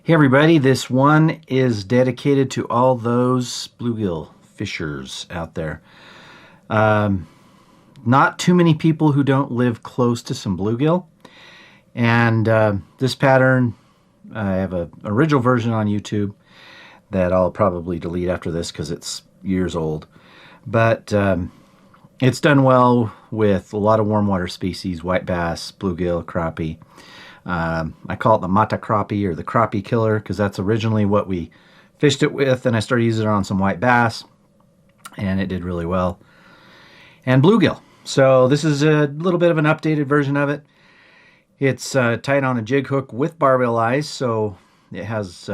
Hey everybody, this one is dedicated to all those bluegill fishers out there. Not too many people who don't live close to some bluegill. And this pattern, I have an original version on YouTube that I'll probably delete after this because it's years old. But it's done well with a lot of warm water species, white bass, bluegill, crappie. I call it the mata crappie or the crappie killer because that's originally what we fished it with, and I started using it on some white bass and it did really well. And bluegill. So this is a little bit of an updated version of it. It's tied on a jig hook with barbell eyes, so it has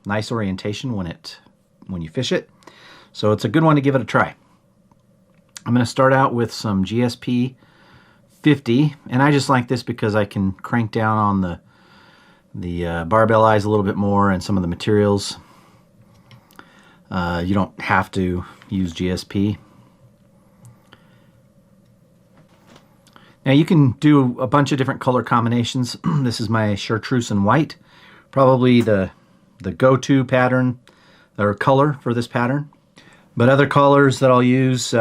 nice orientation when you fish it. So it's a good one to give it a try. I'm going to start out with some GSP 50, and I just like this because I can crank down on the barbell eyes a little bit more and some of the materials. You don't have to use GSP. Now you can do a bunch of different color combinations. This is my chartreuse and white, probably the go-to pattern or color for this pattern. But other colors that I'll use,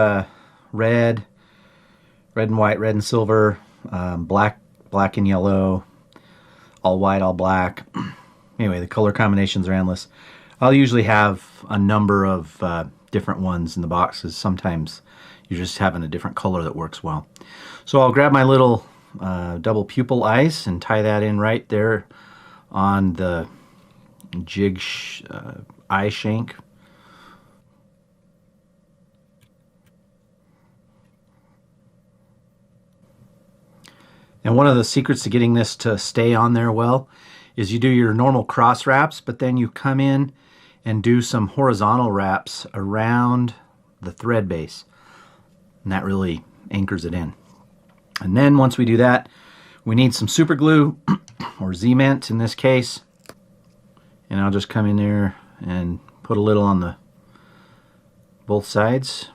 red and white, red and silver, black and yellow, all white, all black. Anyway, the color combinations are endless. I'll usually have a number of different ones in the boxes. Sometimes you're just having a different color that works well. So I'll grab my little double pupil eyes and tie that in right there on the jig eye shank. And one of the secrets to getting this to stay on there well is you do your normal cross wraps, but then you come in and do some horizontal wraps around the thread base. And that really anchors it in. And then once we do that, we need some super glue or Z-Ment in this case. And I'll just come in there and put a little on both sides.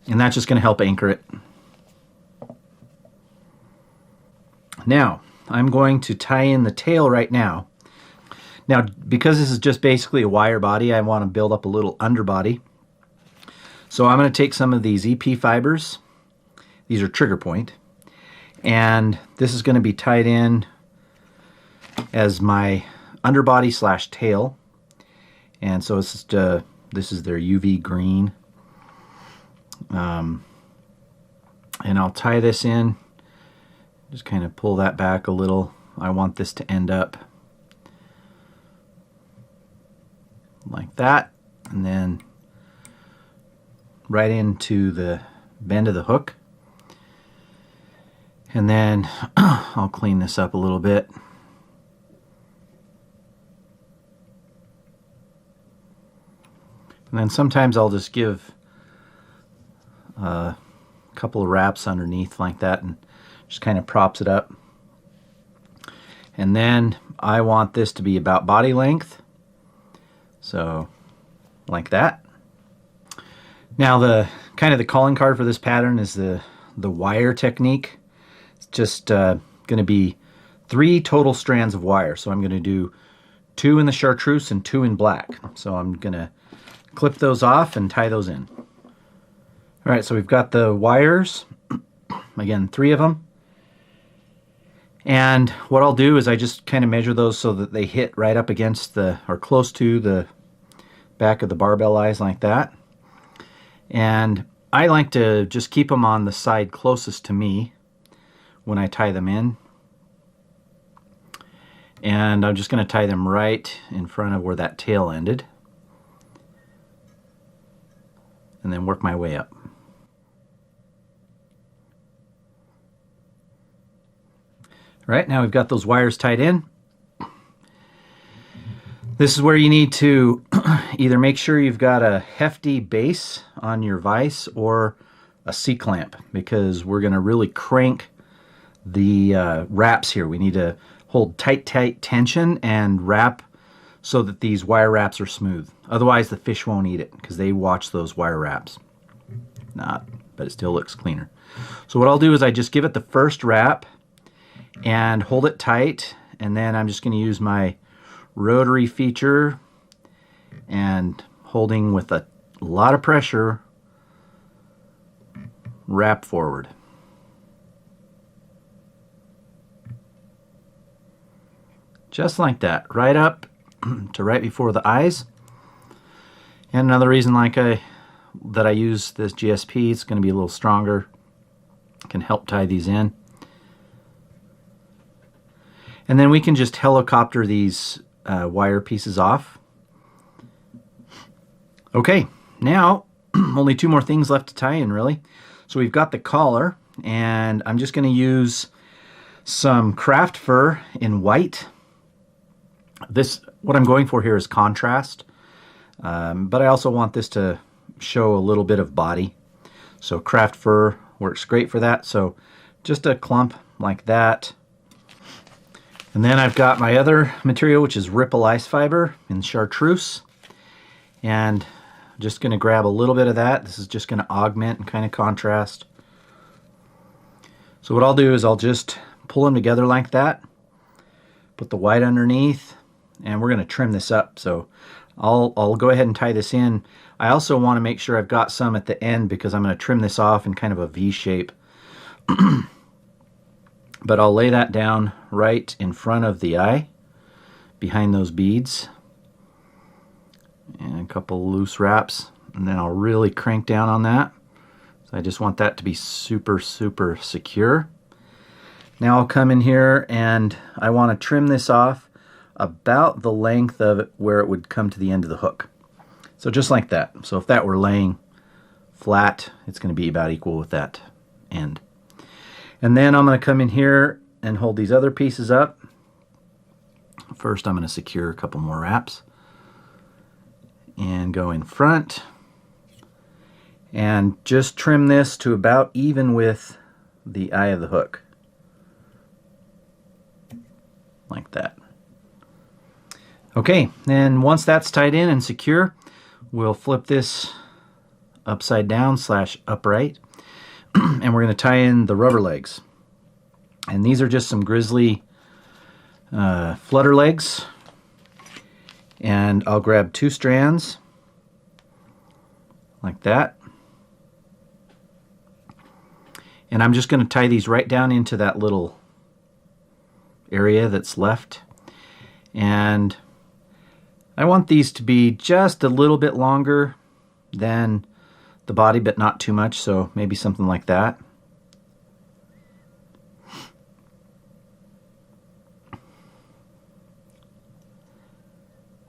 And that's just going to help anchor it. Now, I'm going to tie in the tail right now. Now, because this is just basically a wire body, I want to build up a little underbody. So I'm going to take some of these EP fibers. These are trigger point. And this is going to be tied in as my underbody / tail. And so it's just, this is their UV green. And I'll tie this in. Just kind of pull that back a little. I want this to end up like that, and then right into the bend of the hook. And then I'll clean this up a little bit. And then sometimes I'll just give a couple of wraps underneath like that and just kind of props it up. And then I want this to be about body length. So like that. Now the calling card for this pattern is the wire technique. It's just going to be 3 total strands of wire. So I'm going to do 2 in the chartreuse and 2 in black. So I'm going to clip those off and tie those in. All right, so we've got the wires. Again, 3 of them. And what I'll do is I just kind of measure those so that they hit right up against or close to the back of the barbell eyes like that. And I like to just keep them on the side closest to me when I tie them in. And I'm just going to tie them right in front of where that tail ended. And then work my way up. All right, now we've got those wires tied in. This is where you need to either make sure you've got a hefty base on your vise or a C-clamp, because we're going to really crank the wraps here. We need to hold tight tension and wrap so that these wire wraps are smooth. Otherwise the fish won't eat it because they watch those wire wraps. But it still looks cleaner. So what I'll do is I just give it the first wrap and hold it tight and then I'm just going to use my rotary feature and holding with a lot of pressure, wrap forward. Just like that, right up to right before the eyes. And another reason that I use this GSP, it's going to be a little stronger, can help tie these in. And then we can just helicopter these wire pieces off. Okay, now only two more things left to tie in, really. So we've got the collar, and I'm just going to use some craft fur in white. What I'm going for here is contrast, but I also want this to show a little bit of body. So craft fur works great for that. So just a clump like that. And then I've got my other material, which is Ripple Ice Fiber in chartreuse. And I'm just going to grab a little bit of that. This is just going to augment and kind of contrast. So what I'll do is I'll just pull them together like that. Put the white underneath. And we're going to trim this up. So I'll go ahead and tie this in. I also want to make sure I've got some at the end because I'm going to trim this off in kind of a V shape. But I'll lay that down right in front of the eye, behind those beads. And a couple loose wraps. And then I'll really crank down on that. So I just want that to be super, super secure. Now I'll come in here and I want to trim this off about the length of it where it would come to the end of the hook. So just like that. So if that were laying flat, it's going to be about equal with that end. And then I'm going to come in here and hold these other pieces up. First I'm going to secure a couple more wraps. And go in front. And just trim this to about even with the eye of the hook. Like that. Okay, then once that's tied in and secure, we'll flip this upside down / upright, and we're going to tie in the rubber legs. And these are just some Grizzly flutter legs. And I'll grab 2 strands, like that. And I'm just going to tie these right down into that little area that's left. And I want these to be just a little bit longer than the body, but not too much, so maybe something like that.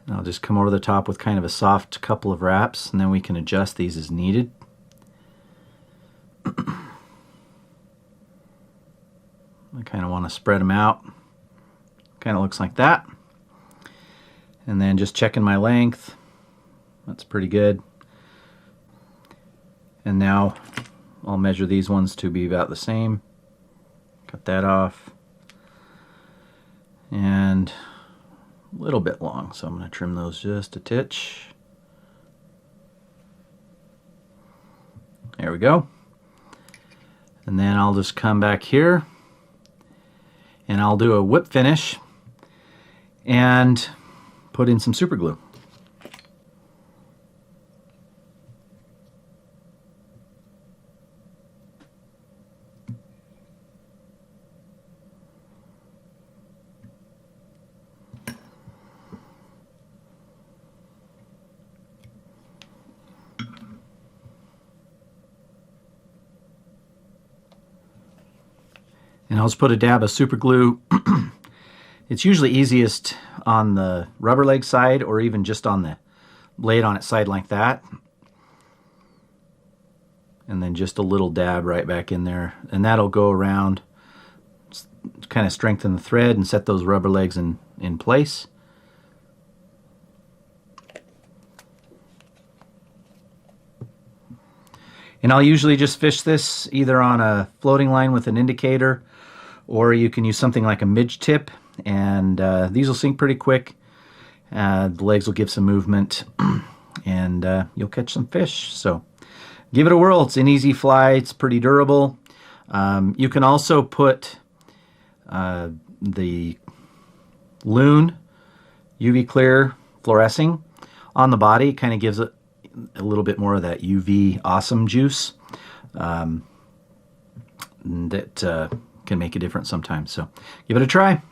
And I'll just come over the top with kind of a soft couple of wraps, and then we can adjust these as needed. I kind of want to spread them out. Kind of looks like that. And then just checking my length. That's pretty good. And now I'll measure these ones to be about the same. Cut that off. And a little bit long, so I'm going to trim those just a titch. There we go. And then I'll just come back here and I'll do a whip finish and put in some super glue. And I'll just put a dab of super glue. It's usually easiest on the rubber leg side, or even just on the lay it on its side like that. And then just a little dab right back in there. And that'll go around, kind of strengthen the thread and set those rubber legs in place. And I'll usually just fish this either on a floating line with an indicator, or you can use something like a midge tip, and these will sink pretty quick. The legs will give some movement, and you'll catch some fish. So give it a whirl. It's an easy fly. It's pretty durable. You can also put the Loon, UV clear, fluorescing on the body kind of gives it a little bit more of that UV awesome juice that can make a difference sometimes. So give it a try.